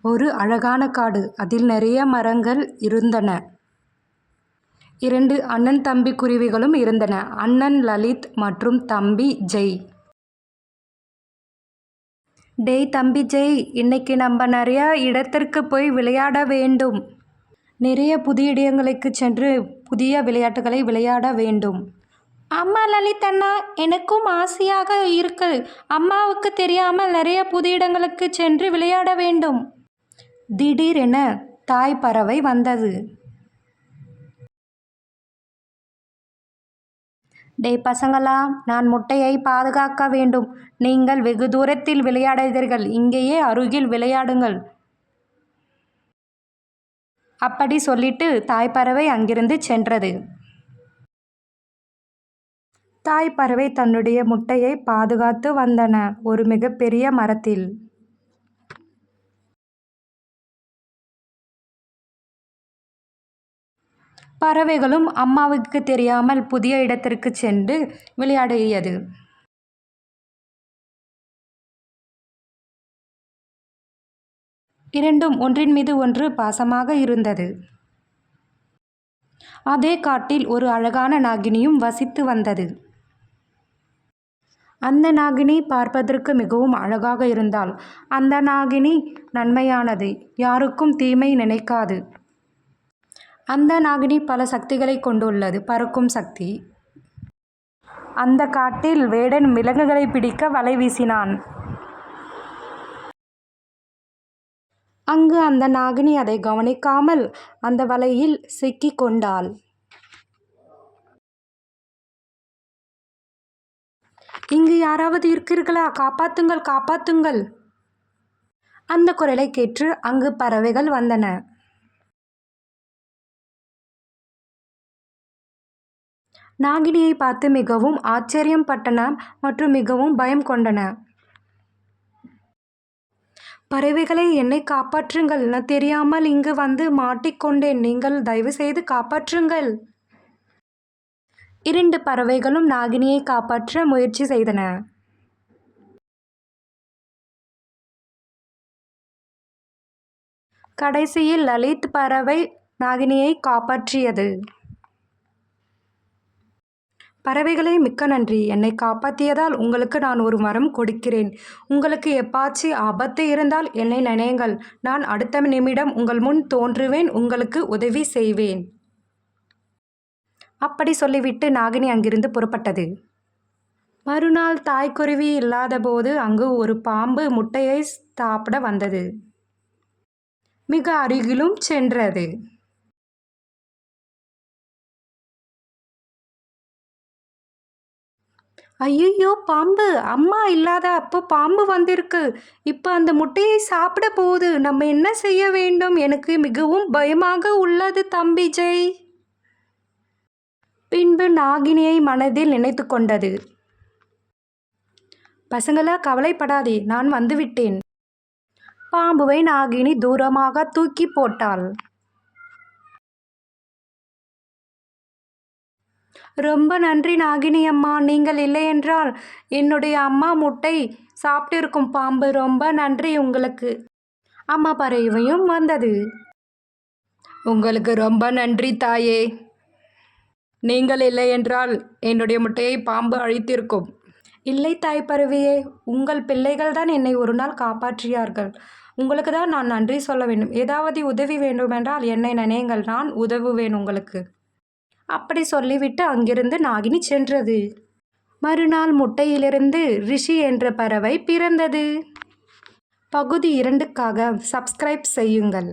ஒரு அழகான காடு. அதில் நிறைய மரங்கள் இருந்தன. 2 அண்ணன் தம்பி குருவிகளும் இருந்தன. அண்ணன் லலித் மற்றும் தம்பி ஜெய். டேய் தம்பி ஜெய், இன்னைக்கு நம்ம நிறைய இடத்திற்கு போய் விளையாட வேண்டும். நிறைய புதிய இடங்களுக்கு சென்று புதிய விளையாட்டுகளை விளையாட வேண்டும். அம்மா லலித் அண்ணா, எனக்கும் ஆசையாக இருக்கு. அம்மாவுக்கு தெரியாமல் நிறைய புதிய இடங்களுக்கு சென்று விளையாட வேண்டும். திடீரென தாய் பறவை வந்தது. டேய் பசங்களா, நான் முட்டையை பாதுகாக்க வேண்டும். நீங்கள் வெகு தூரத்தில் விளையாடாதீர்கள், இங்கேயே அருகில் விளையாடுங்கள். அப்படி சொல்லிட்டு தாய்ப்பறவை அங்கிருந்து சென்றது. தாய்ப்பறவை தன்னுடைய முட்டையை பாதுகாத்து வந்தன ஒரு மிகப்பெரிய மரத்தில். பறவைகளும் அம்மாவுக்கு தெரியாமல் புதிய இடத்திற்கு சென்று விளையாடியது. இரண்டும் ஒன்றின் மீது ஒன்று பாசமாக இருந்தது. அதே காட்டில் ஒரு அழகான நாகினியும் வசித்து வந்தது. அந்த நாகினி பார்ப்பதற்கு மிகவும் அழகாக இருந்தாள். அந்த நாகினி நன்மையானது, யாருக்கும் தீமை நினைக்காது. அந்த நாகினி பல சக்திகளை கொண்டுள்ளது. பறக்கும் சக்தி. அந்த காட்டில் வேடன் விலங்குகளை பிடிக்க வலை வீசினான். அங்கு அந்த நாகினி அதை கவனிக்காமல் அந்த வலையில் சிக்கிக் கொண்டாள். இங்கு யாராவது இருக்கிறீர்களா? காப்பாத்துங்கள், காப்பாத்துங்கள்! அந்த குரலை கேட்டு அங்கு பறவைகள் வந்தன. நாகினியை பார்த்து மிகவும் ஆச்சரியம் பட்டன மற்றும் மிகவும் பயம் கொண்டன. பறவைகளை, என்னை காப்பாற்றுங்கள், நான் தெரியாமல் இங்கு வந்து மாட்டிக்கொண்டேன். நீங்கள் தயவு செய்து காப்பாற்றுங்கள். 2 பறவைகளும் நாகினியை காப்பாற்ற முயற்சி செய்தன. கடைசியில் லலித் பறவை நாகினியை காப்பாற்றியது. பறவைகளே, மிக்க நன்றி. என்னை காப்பாற்றியதால் உங்களுக்கு நான் ஒரு வரம் கொடுக்கிறேன். உங்களுக்கு எப்பாச்சு ஆபத்து இருந்தால் என்னை நினையுங்கள். நான் அடுத்த நிமிடம் உங்கள் முன் தோன்றுவேன். உங்களுக்கு உதவி செய்வேன். அப்படி சொல்லிவிட்டு நாகினி அங்கிருந்து புறப்பட்டது. மறுநாள் தாய்க்குருவி இல்லாதபோது அங்கு ஒரு பாம்பு முட்டையை சாப்பிட வந்தது. மிக அருகிலும் சென்றது. ஐயையோ, பாம்பு! அம்மா இல்லாத அப்போ பாம்பு வந்திருக்கு. இப்போ அந்த முட்டையை சாப்பிட போகுது. நம்ம என்ன செய்ய வேண்டும்? எனக்கு மிகவும் பயமாக உள்ளது தம்பி ஜெய். பின்பு நாகினியை மனதில் நினைத்து கொண்டது. பசங்களா, கவலைப்படாதே, நான் வந்துவிட்டேன். பாம்புவை நாகினி தூரமாக தூக்கி போட்டாள். ரொம்ப நன்றி நாகினி அம்மா. நீங்கள் இல்லையென்றால் என்னுடைய அம்மா முட்டை சாப்பிட்டிருக்கும். பாம்பு, ரொம்ப நன்றி உங்களுக்கு. அம்மா பறவையும் வந்தது. உங்களுக்கு ரொம்ப நன்றி தாயே. நீங்கள் இல்லையென்றால் என்னுடைய முட்டையை பாம்பு அழித்திருக்கும். இல்லை தாய் பறவையே, உங்கள் பிள்ளைகள் தான் என்னை ஒரு நாள் காப்பாற்றியார்கள். உங்களுக்கு தான் நான் நன்றி சொல்ல வேண்டும். ஏதாவது உதவி வேண்டுமென்றால் என்னை நினையுங்கள், நான் உதவுவேன் உங்களுக்கு. அப்படி சொல்லிவிட்டு அங்கிருந்து நாகினி சென்றது. மறுநாள் முட்டையிலிருந்து ரிஷி என்ற பறவை பிறந்தது. பகுதி 2க்காக சப்ஸ்கிரைப் செய்யுங்கள்.